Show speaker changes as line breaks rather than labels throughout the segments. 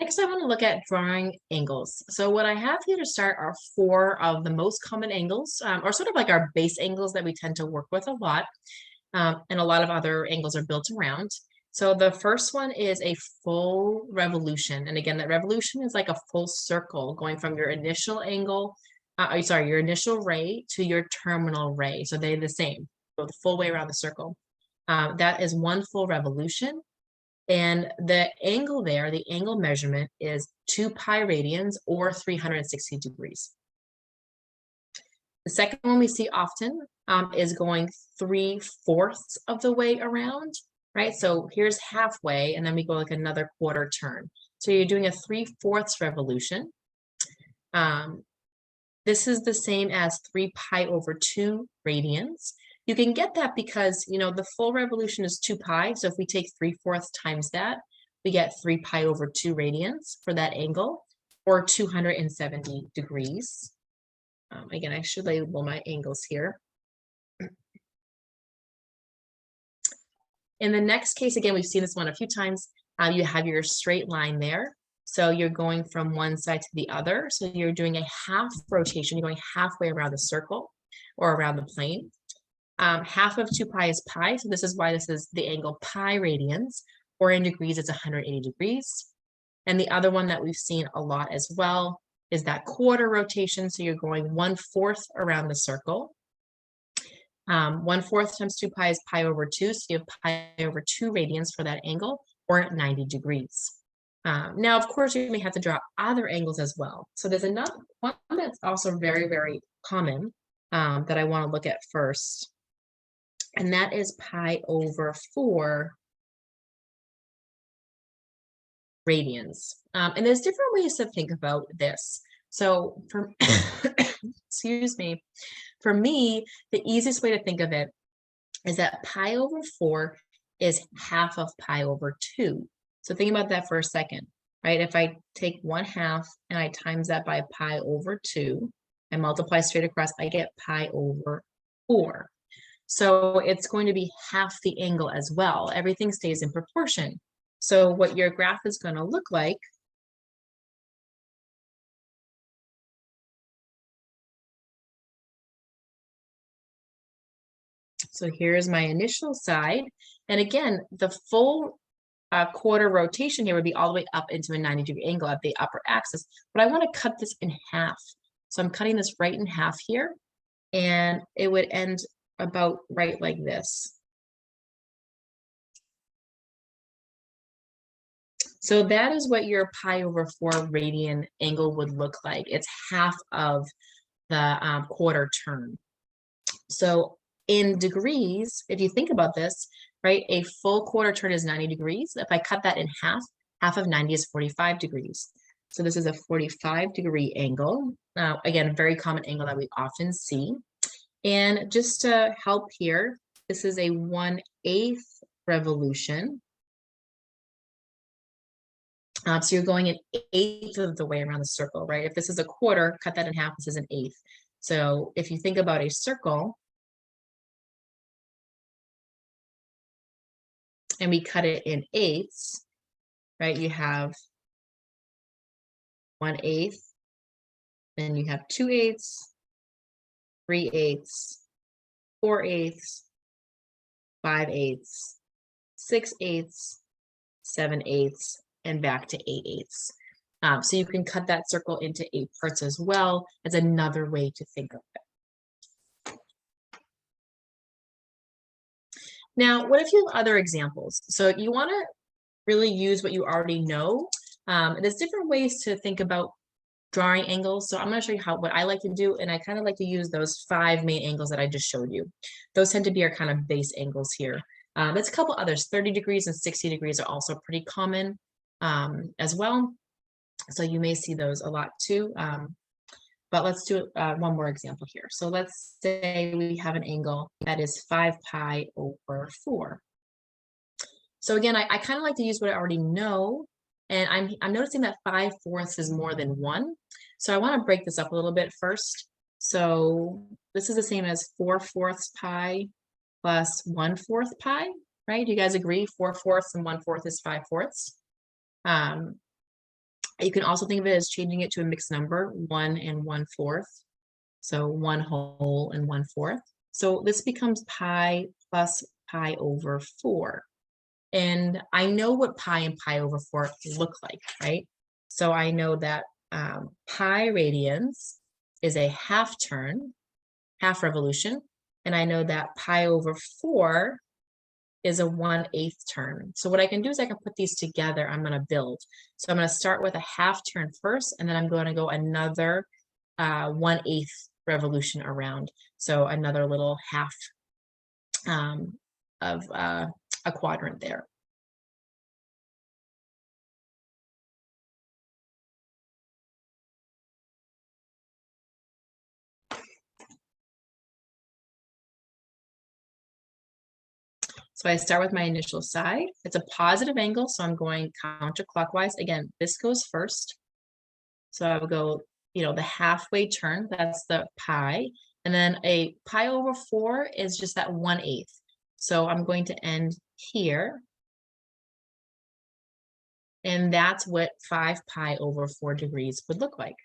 Next, I want to look at drawing angles. So what I have here to start are four of the most common angles, or sort of like our base angles that we tend to work with a lot, and a lot of other angles are built around. So the first one is a full revolution. And again, that revolution is like a full circle going from your initial angle, your initial ray to your terminal ray. So they're the same, go the full way around the circle. That is one full revolution. And the angle there, the angle measurement is 2 pi radians or 360 degrees. The second one we see often is going 3/4 of the way around, right? So here's halfway, and then we go like another quarter turn. So you're doing a 3/4 revolution. This is the same as 3 pi over 2 radians. You can get that because, the full revolution is 2 pi. So if we take 3/4 times that, we get 3 pi over 2 radians for that angle, or 270 degrees. Again, I should label my angles here. In the next case, again, we've seen this one a few times. You have your straight line there. So you're going from one side to the other. So you're doing a half rotation. You're going halfway around the circle or around the plane. Half of 2 pi is pi. So this is why this is the angle pi radians, or in degrees, it's 180 degrees. And the other one that we've seen a lot as well is that quarter rotation. So you're going 1/4 around the circle. 1/4 times 2 pi is pi over 2. So you have pi over 2 radians for that angle, or 90 degrees. Now, of course, you may have to draw other angles as well. So there's another one that's also very, very common that I want to look at first. And that is pi over 4 radians. And there's different ways to think about this. So for, excuse me, for me, the easiest way to think of it is that pi over 4 is half of pi over 2. So think about that for a second, right? If I take 1/2 and I times that by pi over 2 and multiply straight across, I get pi over 4. So it's going to be half the angle as well. Everything stays in proportion. So what your graph is going to look like so here's my initial side. And again, the full quarter rotation here would be all the way up into a 90-degree angle at the upper axis. But I want to cut this in half. So I'm cutting this right in half here. And it would end about right like this. So that is what your pi over 4 radian angle would look like. It's half of the quarter turn. So in degrees, if you think about this, right, a full quarter turn is 90 degrees. If I cut that in half, half of 90 is 45 degrees. So this is a 45-degree angle. Now, again, a very common angle that we often see. And just to help here, this is a 1/8 revolution. So you're going 1/8 of the way around the circle, right? If this is a quarter, cut that in half, this is 1/8. So if you think about a circle, and we cut it in eighths, right? You have 1/8, then you have 2/8, 3/8, 4/8, 5/8, 6/8, 7/8, and back to 8/8. So you can cut that circle into 8 parts as well as another way to think of it. Now, what if you have other examples? So you want to really use what you already know. There's different ways to think about drawing angles. So I'm going to show you what I like to do. And I kind of like to use those 5 main angles that I just showed you. Those tend to be our kind of base angles here. There's a couple others. 30 degrees and 60 degrees are also pretty common as well. So you may see those a lot too. But let's do one more example here. So let's say we have an angle that is 5 pi over 4. So again, I kind of like to use what I already know. And I'm noticing that 5/4 is more than 1. So I want to break this up a little bit first. So this is the same as 4/4 pi plus 1/4 pi, right? Do you guys agree? 4/4 and 1/4 is 5/4. You can also think of it as changing it to a mixed number, 1 1/4. So 1 whole and 1/4. So this becomes pi plus pi over 4. And I know what pi and pi over 4 look like, right? So I know that pi radians is a half turn, half revolution. And I know that pi over 4 is a 1/8 turn. So what I can do is I can put these together. I'm going to build. So I'm going to start with a half turn first, and then I'm going to go another 1/8 revolution around. So another little half of a quadrant there. So I start with my initial side. It's a positive angle, so I'm going counterclockwise. Again, this goes first. So I would go, the halfway turn, that's the pi. And then a pi over 4 is just that 1/8. So I'm going to end here. And that's what 5 pi over 4 degrees would look like.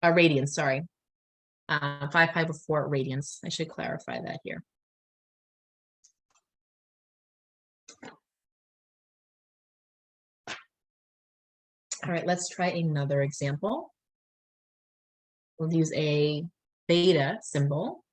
Radians, sorry. 5 pi over 4 radians. I should clarify that here. All right, let's try another example. We'll use a beta symbol.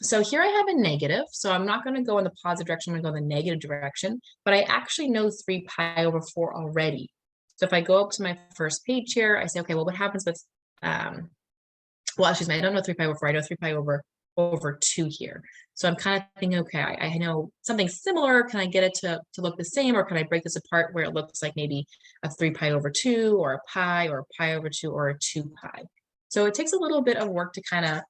So here I have a negative, so I'm not going to go in the positive direction, I'm going to go in the negative direction, but I actually know 3 pi over 4 already. So if I go up to my first page here, I say, okay, well, what happens with, well, excuse me, I don't know 3 pi over 4, I know 3 pi over 2 here. So I'm kind of thinking, okay, I know something similar. Can I get it to look the same, or can I break this apart where it looks like maybe a 3 pi over 2 or a pi over 2 or a 2 pi? So it takes a little bit of work to kind of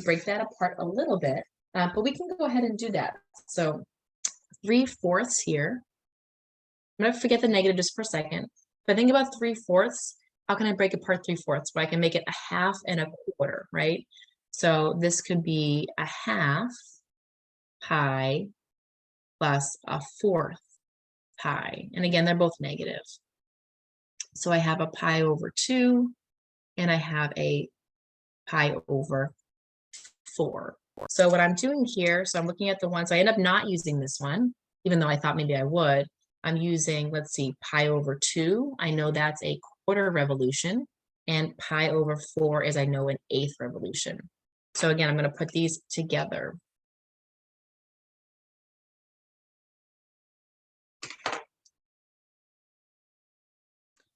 break that apart a little bit, but we can go ahead and do that. So 3/4 here. I'm going to forget the negative just for a second. If I think about 3/4, how can I break apart 3/4? Well, I can make it a half and a quarter, right? So this could be a half pi plus a 4th pi. And again, they're both negative. So I have a pi over 2, and I have a pi over 4. So what I'm doing here, so I'm looking at the one, so I end up not using this one, even though I thought maybe I would. I'm using, let's see, pi over 2. I know that's a quarter revolution, and pi over 4 is, I know, an 1/8 revolution. So again, I'm going to put these together.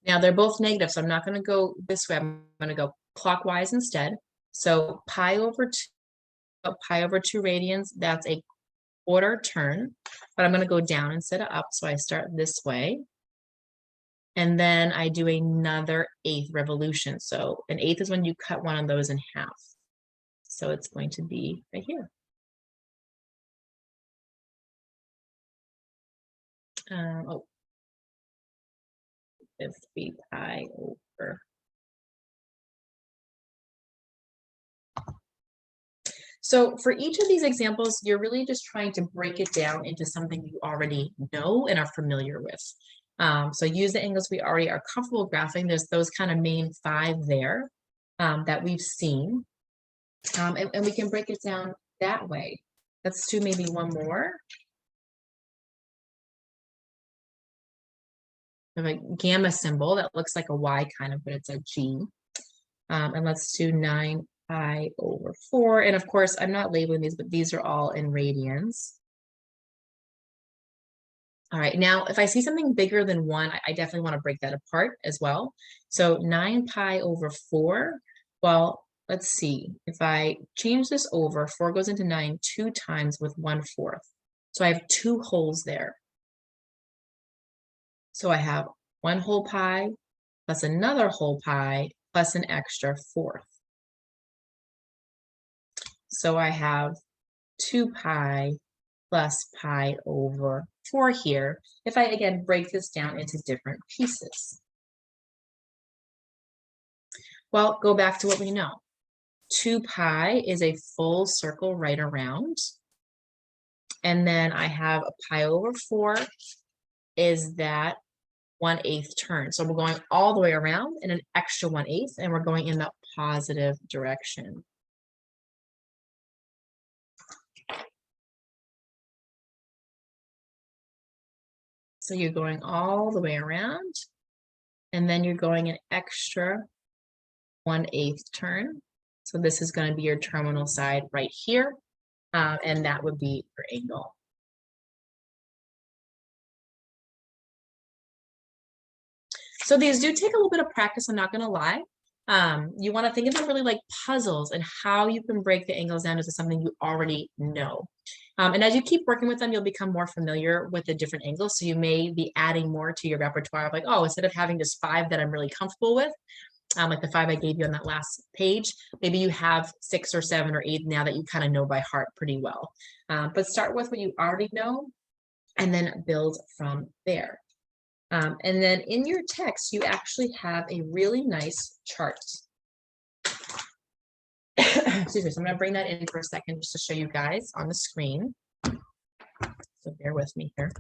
Now they're both negative, so I'm not going to go this way. I'm going to go clockwise instead. So pi over 2 radians, that's a quarter turn, but I'm going to go down instead of up. So I start this way, and then I do another 1/8 revolution. So an 1/8 is when you cut one of those in half. So it's going to be right here. Oh, 3 pi over. So for each of these examples, you're really just trying to break it down into something you already know and are familiar with. So use the angles we already are comfortable graphing. There's those kind of main 5 there that we've seen. And we can break it down that way. Let's do maybe one more. We have a gamma symbol that looks like a Y kind of, but it's a G. And let's do 9 pi over 4. And of course, I'm not labeling these, but these are all in radians. All right, now if I see something bigger than 1, I definitely want to break that apart as well. So 9 pi over 4, well, let's see. If I change this over, 4 goes into 9 2 times with 1/4. So I have 2 wholes there. So I have 1 whole pi plus another whole pi plus an extra 4th. So I have 2 pi plus pi over 4 here, if I, again, break this down into different pieces. Well, go back to what we know. 2 pi is a full circle right around. And then I have a pi over 4 is that 1/8 turn. So we're going all the way around in an extra 1/8, and we're going in the positive direction. So you're going all the way around, and then you're going an extra 1/8 turn. So this is going to be your terminal side right here, and that would be your angle. So these do take a little bit of practice, I'm not going to lie. You want to think of them really like puzzles and how you can break the angles down into something you already know. And as you keep working with them, you'll become more familiar with the different angles. So you may be adding more to your repertoire of like, oh, instead of having just 5 that I'm really comfortable with, like the 5 I gave you on that last page, maybe you have 6 or 7 or 8 now that you kind of know by heart pretty well. But start with what you already know and then build from there. And then in your text, you actually have a really nice chart. Excuse me, so I'm going to bring that in for a second just to show you guys on the screen. So bear with me here.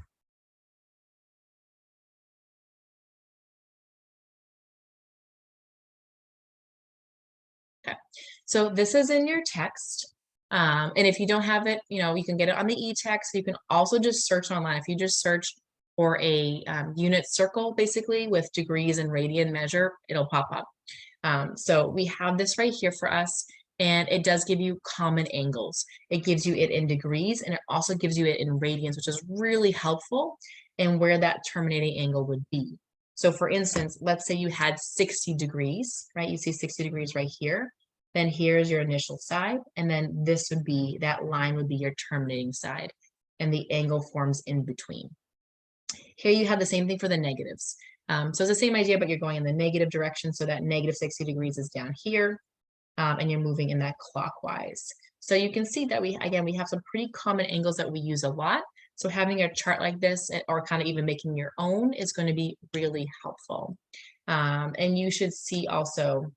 Okay, so this is in your text. And if you don't have it, you can get it on the e-text. You can also just search online. If you just search for a unit circle, basically with degrees and radian measure, it'll pop up. So we have this right here for us, and it does give you common angles. It gives you it in degrees, and it also gives you it in radians, which is really helpful in where that terminating angle would be. So for instance, let's say you had 60 degrees, right? You see 60 degrees right here. Then here's your initial side, and then this would be, that line would be your terminating side, and the angle forms in between. Here you have the same thing for the negatives. So it's the same idea, but you're going in the negative direction, so that negative 60 degrees is down here, and you're moving in that clockwise. So you can see that we have some pretty common angles that we use a lot. So having a chart like this, or kind of even making your own, is going to be really helpful. And you should see also,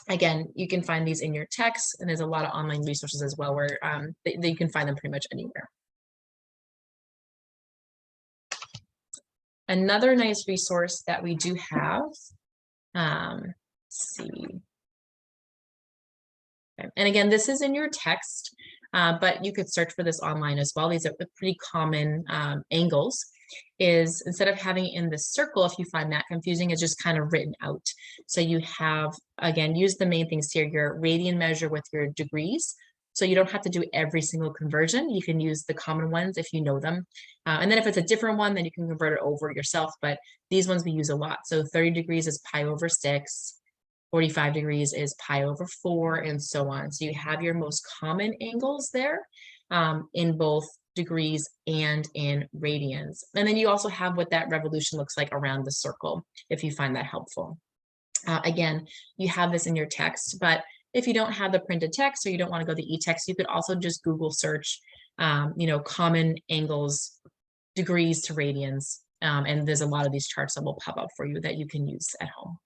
again, you can find these in your text, and there's a lot of online resources as well where you can find them pretty much anywhere. Another nice resource that we do have, let's see. Okay. And again, this is in your text, but you could search for this online as well. These are pretty common angles. Is instead of having it in the circle, if you find that confusing, it's just kind of written out. So you have, again, use the main things here, your radian measure with your degrees. So you don't have to do every single conversion. You can use the common ones if you know them. And then if it's a different one, then you can convert it over yourself. But these ones we use a lot. So 30 degrees is pi over 6. 45 degrees is pi over 4, and so on. So you have your most common angles there in both degrees and in radians. And then you also have what that revolution looks like around the circle, if you find that helpful. Again, you have this in your text, but if you don't have the printed text or you don't want to go the e-text, you could also just Google search, common angles, degrees to radians. And there's a lot of these charts that will pop up for you that you can use at home.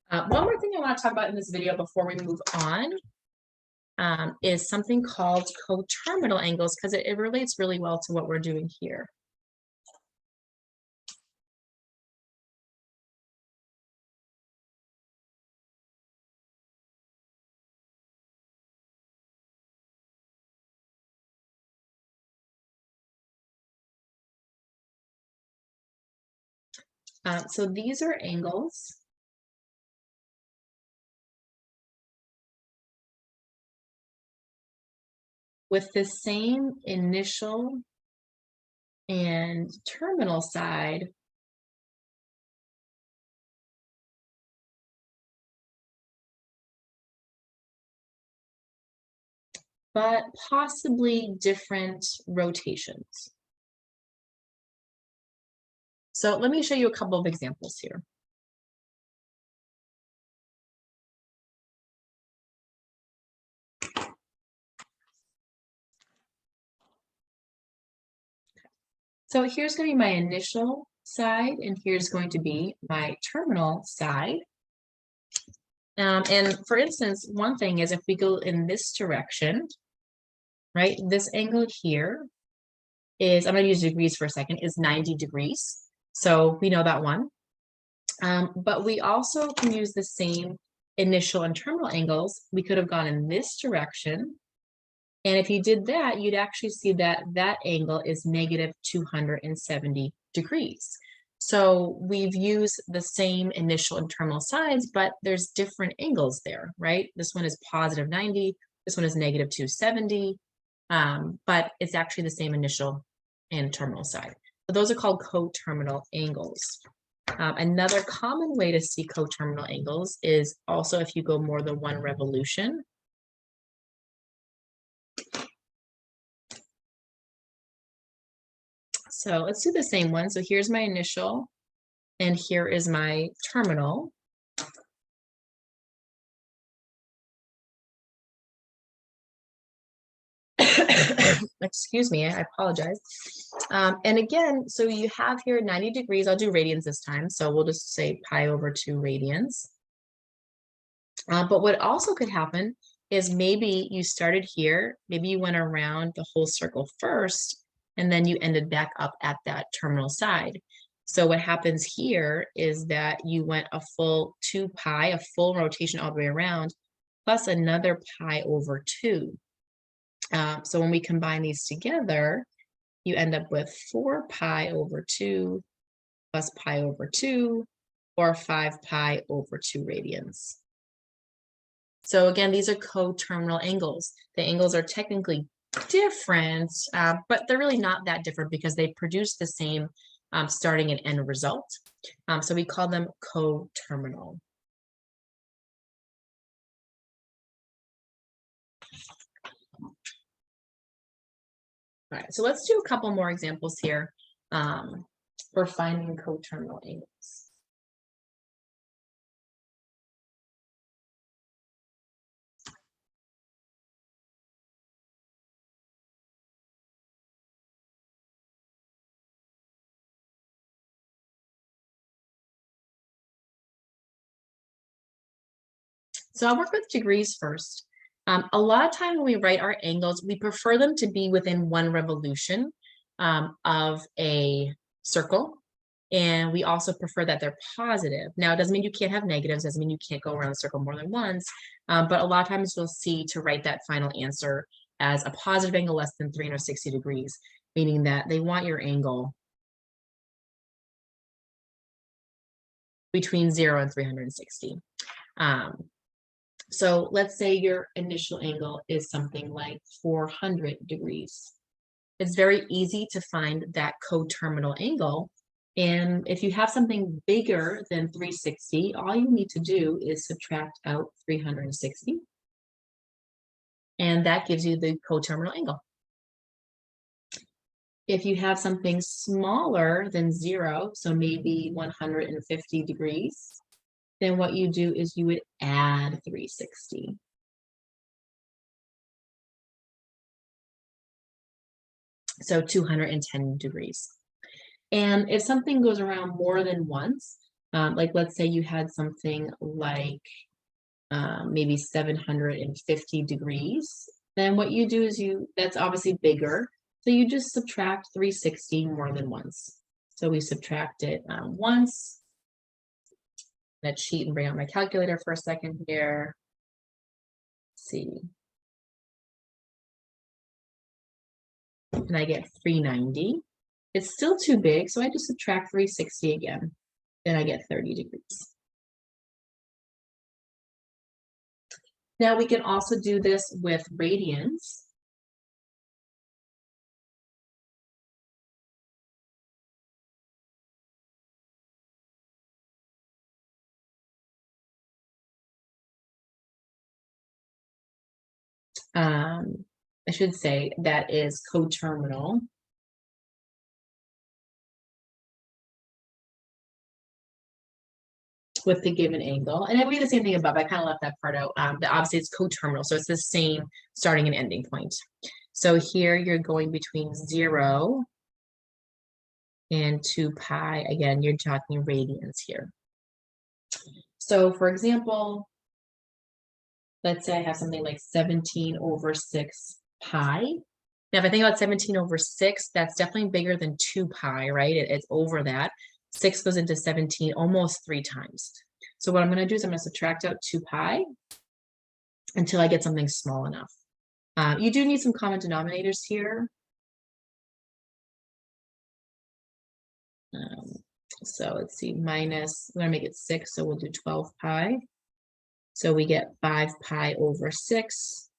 One more thing I want to talk about in this video before we move on is something called coterminal angles, because it relates really well to what we're doing here. So these are angles with the same initial and terminal side, but possibly different rotations. So let me show you a couple of examples here. So here's going to be my initial side, and here's going to be my terminal side. And for instance, one thing is if we go in this direction, right, this angle here is, I'm going to use degrees for a second, is 90 degrees. So we know that one. But we also can use the same initial and terminal angles. We could have gone in this direction. And if you did that, you'd actually see that that angle is negative 270 degrees. So we've used the same initial and terminal sides, but there's different angles there, right? This one is positive 90, this one is negative 270, but it's actually the same initial and terminal side. So those are called coterminal angles. Another common way to see coterminal angles is also if you go more than one revolution. So let's do the same one. So here's my initial, and here is my terminal. Excuse me, I apologize. And again, so you have here 90 degrees. I'll do radians this time. So we'll just say pi over 2 radians. But what also could happen is maybe you started here, maybe you went around the whole circle first, and then you ended back up at that terminal side. So what happens here is that you went a full 2 pi, a full rotation all the way around, plus another pi over 2. So when we combine these together, you end up with 4 pi over 2 plus pi over 2, or 5 pi over 2 radians. So again, these are coterminal angles. The angles are technically different, but they're really not that different because they produce the same starting and end result. So we call them coterminal. All right, so let's do a couple more examples here for finding coterminal angles. So I'll work with degrees first. A lot of time when we write our angles, we prefer them to be within one revolution of a circle. And we also prefer that they're positive. Now, it doesn't mean you can't have negatives, doesn't mean you can't go around the circle more than once, but a lot of times you'll see to write that final answer as a positive angle less than 360 degrees, meaning that they want your angle between 0 and 360. So let's say your initial angle is something like 400 degrees. It's very easy to find that coterminal angle. And if you have something bigger than 360, all you need to do is subtract out 360. And that gives you the coterminal angle. If you have something smaller than 0, so maybe 150 degrees, then what you do is you would add 360. So 210 degrees. And if something goes around more than once, like let's say you had something like maybe 750 degrees, then what you do is that's obviously bigger. So you just subtract 360 more than once. So we subtract it once. That sheet and bring out my calculator for a second here. Let's see. And I get 390. It's still too big, so I just subtract 360 again. Then I get 30 degrees. Now we can also do this with radians. I should say that is coterminal. With the given angle. And I read the same thing above. I kind of left that part out. But obviously it's coterminal, so it's the same starting and ending point. So here you're going between 0 And 2 pi, again, you're talking radians here. So for example, let's say I have something like 17 over 6 pi. Now, if I think about 17 over 6, that's definitely bigger than 2 pi, right? It's over that. 6 goes into 17 almost 3 times. So what I'm going to do is I'm going to subtract out 2 pi until I get something small enough. You do need some common denominators here. So let's see, minus, we're going to make it 6, so we'll do 12 pi. So we get 5 pi over 6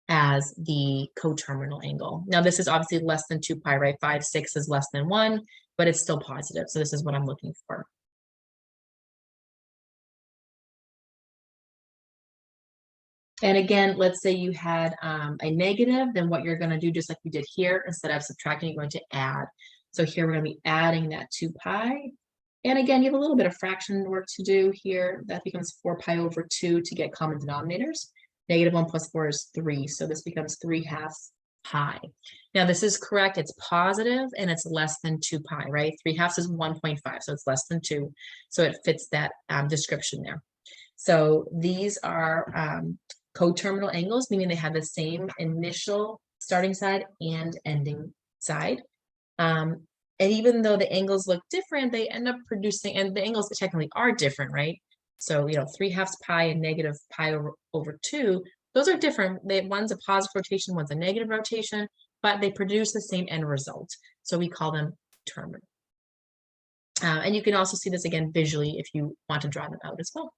as the coterminal angle. Now this is obviously less than 2 pi, right? 5, 6 is less than 1, but it's still positive. So this is what I'm looking for. And again, let's say you had a negative, then what you're going to do, just like we did here, instead of subtracting, you're going to add. So here we're going to be adding that 2 pi. And again, you have a little bit of fraction work to do here. That becomes 4 pi over 2 to get common denominators. Negative 1 plus 4 is 3. So this becomes 3/2 pi. Now this is correct. It's positive and it's less than 2 pi, right? 3/2 is 1.5, so it's less than 2. So it fits that description there. So these are coterminal angles, meaning they have the same initial starting side and ending side. And even though the angles look different, they end up producing, and the angles technically are different, right? So, 3/2 pi and negative pi over 2, those are different. One's a positive rotation, one's a negative rotation, but they produce the same end result. So we call them terminal. And you can also see this again visually if you want to draw them out as well.